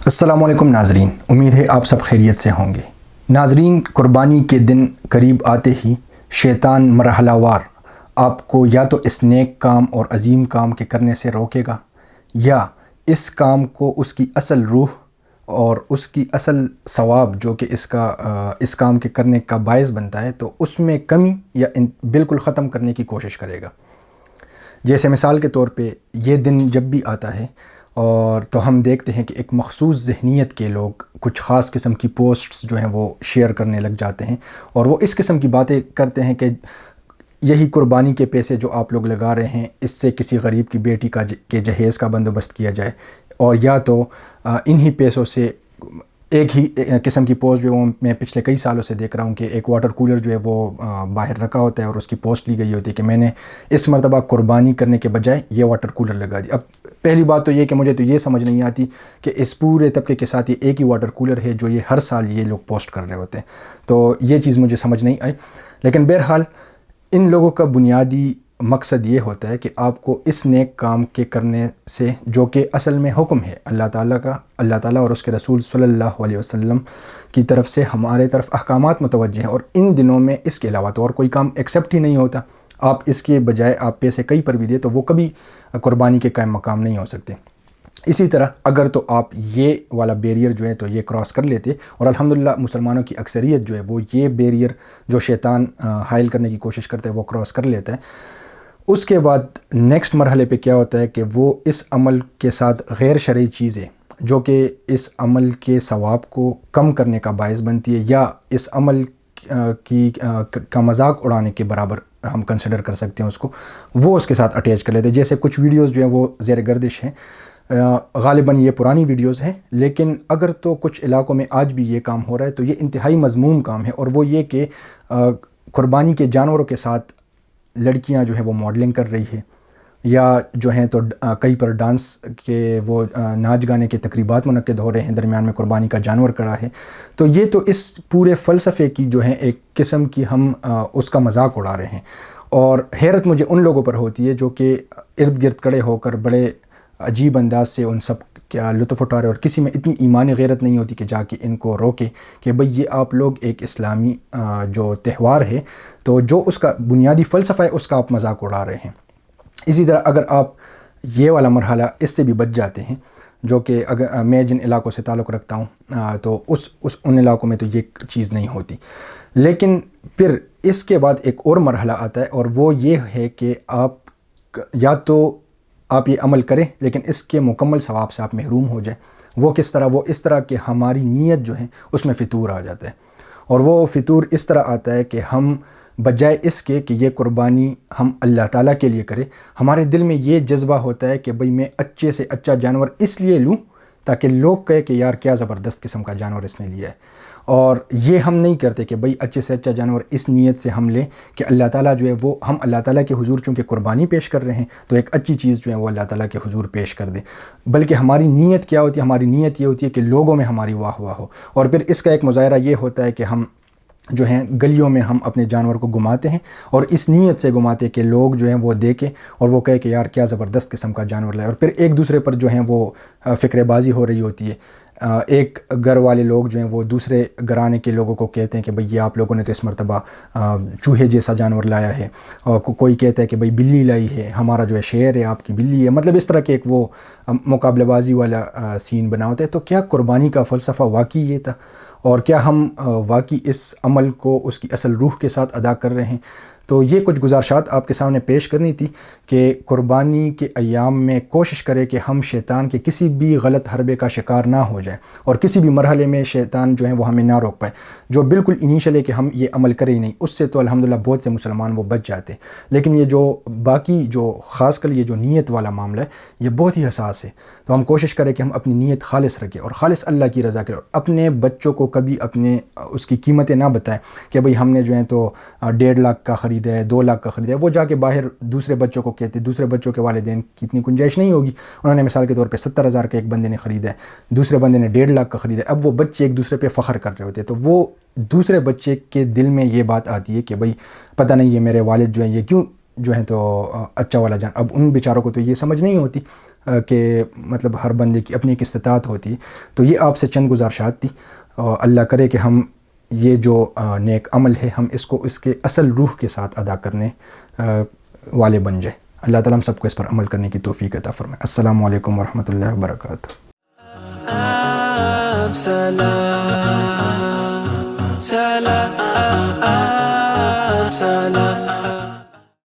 السلام علیکم ناظرین، امید ہے آپ سب خیریت سے ہوں گے۔ ناظرین، قربانی کے دن قریب آتے ہی شیطان مرحلہ وار آپ کو یا تو اس نیک کام اور عظیم کام کے کرنے سے روکے گا، یا اس کام کو اس کی اصل روح اور اس کی اصل ثواب جو کہ اس کام کے کرنے کا باعث بنتا ہے، تو اس میں کمی یا بالکل ختم کرنے کی کوشش کرے گا۔ جیسے مثال کے طور پہ یہ دن جب بھی آتا ہے اور تو ہم دیکھتے ہیں کہ ایک مخصوص ذہنیت کے لوگ کچھ خاص قسم کی پوسٹس جو ہیں وہ شیئر کرنے لگ جاتے ہیں، اور وہ اس قسم کی باتیں کرتے ہیں کہ یہی قربانی کے پیسے جو آپ لوگ لگا رہے ہیں، اس سے کسی غریب کی بیٹی کے جہیز کا بندوبست کیا جائے، اور یا تو انہی پیسوں سے ایک ہی قسم کی پوسٹ جو میں پچھلے کئی سالوں سے دیکھ رہا ہوں کہ ایک واٹر کولر جو ہے وہ باہر رکھا ہوتا ہے اور اس کی پوسٹ لی گئی ہوتی ہے کہ میں نے اس مرتبہ قربانی کرنے کے بجائے یہ واٹر کولر لگا دی۔ اب پہلی بات تو یہ کہ مجھے تو یہ سمجھ نہیں آتی کہ اس پورے طبقے کے ساتھ یہ ایک ہی واٹر کولر ہے جو یہ ہر سال یہ لوگ پوسٹ کر رہے ہوتے ہیں، تو یہ چیز مجھے سمجھ نہیں آئی۔ لیکن بہرحال ان لوگوں کا بنیادی مقصد یہ ہوتا ہے کہ آپ کو اس نیک کام کے کرنے سے، جو کہ اصل میں حکم ہے اللہ تعالیٰ اور اس کے رسول صلی اللہ علیہ وسلم کی طرف سے ہمارے طرف احکامات متوجہ ہیں، اور ان دنوں میں اس کے علاوہ تو اور کوئی کام ایکسیپٹ ہی نہیں ہوتا۔ آپ اس کے بجائے آپ پیسے کئی پر بھی دیں تو وہ کبھی قربانی کے قائم مقام نہیں ہو سکتے۔ اسی طرح اگر تو آپ یہ والا بیریئر جو ہے تو یہ کراس کر لیتے، اور الحمدللہ مسلمانوں کی اکثریت جو ہے وہ یہ بیریئر جو شیطان حائل کرنے کی کوشش کرتا ہے وہ کراس کر لیتا ہے، اس کے بعد نیکسٹ مرحلے پہ کیا ہوتا ہے کہ وہ اس عمل کے ساتھ غیر شرعی چیزیں جو کہ اس عمل کے ثواب کو کم کرنے کا باعث بنتی ہے، یا اس عمل کا مذاق اڑانے کے برابر ہم کنسیڈر کر سکتے ہیں اس کو، وہ اس کے ساتھ اٹیچ کر لیتے ہیں۔ جیسے کچھ ویڈیوز جو ہیں وہ زیر گردش ہیں، غالباً یہ پرانی ویڈیوز ہیں، لیکن اگر تو کچھ علاقوں میں آج بھی یہ کام ہو رہا ہے تو یہ انتہائی مذموم کام ہے، اور وہ یہ کہ قربانی کے جانوروں کے ساتھ لڑکیاں جو ہیں وہ ماڈلنگ کر رہی ہے، یا جو ہیں تو کئی پر ڈانس کے وہ ناچ گانے کے تقریبات منعقد ہو رہے ہیں، درمیان میں قربانی کا جانور کڑا ہے، تو یہ تو اس پورے فلسفے کی جو ہے ایک قسم کی ہم اس کا مذاق اڑا رہے ہیں۔ اور حیرت مجھے ان لوگوں پر ہوتی ہے جو کہ ارد گرد کھڑے ہو کر بڑے عجیب انداز سے ان سب کا لطف اٹھا رہے، اور کسی میں اتنی ایمانی غیرت نہیں ہوتی کہ جا کے ان کو روکے کہ بھئی یہ آپ لوگ ایک اسلامی جو تہوار ہے تو جو اس کا بنیادی فلسفہ ہے اس کا آپ مذاق اڑا رہے ہیں۔ اسی طرح اگر آپ یہ والا مرحلہ اس سے بھی بچ جاتے ہیں، جو کہ اگر میں جن علاقوں سے تعلق رکھتا ہوں تو ان علاقوں میں تو یہ چیز نہیں ہوتی، لیکن پھر اس کے بعد ایک اور مرحلہ آتا ہے، اور وہ یہ ہے کہ آپ یا تو آپ یہ عمل کریں لیکن اس کے مکمل ثواب سے آپ محروم ہو جائیں۔ وہ کس طرح؟ وہ اس طرح کہ ہماری نیت جو ہے اس میں فطور آ جاتا ہے، اور وہ فطور اس طرح آتا ہے کہ ہم بجائے اس کے کہ یہ قربانی ہم اللہ تعالیٰ کے لیے کریں، ہمارے دل میں یہ جذبہ ہوتا ہے کہ بھئی میں اچھے سے اچھا جانور اس لیے لوں تاکہ لوگ کہے کہ یار کیا زبردست قسم کا جانور اس نے لیا ہے۔ اور یہ ہم نہیں کرتے کہ بھئی اچھے سے اچھا جانور اس نیت سے ہم لیں کہ اللہ تعالیٰ جو ہے وہ ہم اللہ تعالیٰ کے حضور چونکہ قربانی پیش کر رہے ہیں تو ایک اچھی چیز جو ہے وہ اللہ تعالیٰ کے حضور پیش کر دیں، بلکہ ہماری نیت کیا ہوتی ہے؟ ہماری نیت یہ ہوتی ہے کہ لوگوں میں ہماری واہ واہ ہو، اور پھر اس کا ایک مظاہرہ یہ ہوتا ہے کہ ہم جو ہیں گلیوں میں ہم اپنے جانور کو گھماتے ہیں، اور اس نیت سے گھماتے ہیں کہ لوگ جو ہیں وہ دیکھیں اور وہ کہے کہ یار کیا زبردست قسم کا جانور لائے، اور پھر ایک دوسرے پر جو ہیں وہ فکر بازی ہو رہی ہوتی ہے۔ ایک گھر والے لوگ جو ہیں وہ دوسرے گھرانے کے لوگوں کو کہتے ہیں کہ بھئی یہ آپ لوگوں نے تو اس مرتبہ چوہے جیسا جانور لایا ہے، اور کوئی کہتا ہے کہ بھئی بلی لائی ہے، ہمارا جو ہے شیر ہے آپ کی بلی ہے، مطلب اس طرح کے ایک وہ مقابلہ بازی والا سین بنا ہوتا ہے۔ تو کیا قربانی کا فلسفہ واقعی یہ تھا؟ اور کیا ہم واقعی اس عمل کو اس کی اصل روح کے ساتھ ادا کر رہے ہیں؟ تو یہ کچھ گزارشات آپ کے سامنے پیش کرنی تھی کہ قربانی کے ایام میں کوشش کرے کہ ہم شیطان کے کسی بھی غلط حربے کا شکار نہ ہو جائیں، اور کسی بھی مرحلے میں شیطان جو ہے وہ ہمیں نہ روک پائے۔ جو بالکل انیشل ہے کہ ہم یہ عمل کریں ہی نہیں، اس سے تو الحمدللہ بہت سے مسلمان وہ بچ جاتے ہیں، لیکن یہ جو باقی جو خاص کر یہ جو نیت والا معاملہ ہے یہ بہت ہی حساس ہے۔ تو ہم کوشش کریں کہ ہم اپنی نیت خالص رکھیں اور خالص اللہ کی رضا کریں، اور اپنے بچوں کو کبھی اپنے اس کی قیمتیں نہ بتائیں کہ بھئی ہم نے جو ہے تو 1.5 لاکھ کا خریدا ہے، 2 لاکھ کا خریدا ہے۔ وہ جا کے باہر دوسرے بچوں کو کہتے، دوسرے بچوں کے والدین کی اتنی گنجائش نہیں ہوگی، انہوں نے مثال کے طور پہ 70,000 کا ایک بندے نے خریدا ہے، دوسرے بندے نے 1.5 لاکھ کا خریدا ہے۔ اب وہ بچے ایک دوسرے پہ فخر کر رہے ہوتے ہیں، تو وہ دوسرے بچے کے دل میں یہ بات آتی ہے کہ بھئی پتہ نہیں یہ میرے والد جو ہیں یہ کیوں جو ہیں تو اچھا والا جان. اب ان بیچاروں کو تو یہ سمجھ نہیں ہوتی کہ مطلب ہر بندے کی اپنی ایک استطاعت ہوتی ہے. تو یہ آپ سے چند گزارشات تھی. اللہ کرے کہ ہم یہ جو نیک عمل ہے ہم اس کو اس کے اصل روح کے ساتھ ادا کرنے والے بن جائیں. اللہ تعالیٰ ہم سب کو اس پر عمل کرنے کی توفیق عطا فرمائے. السلام علیکم ورحمۃ اللہ وبرکاتہ. سلام سلام سلام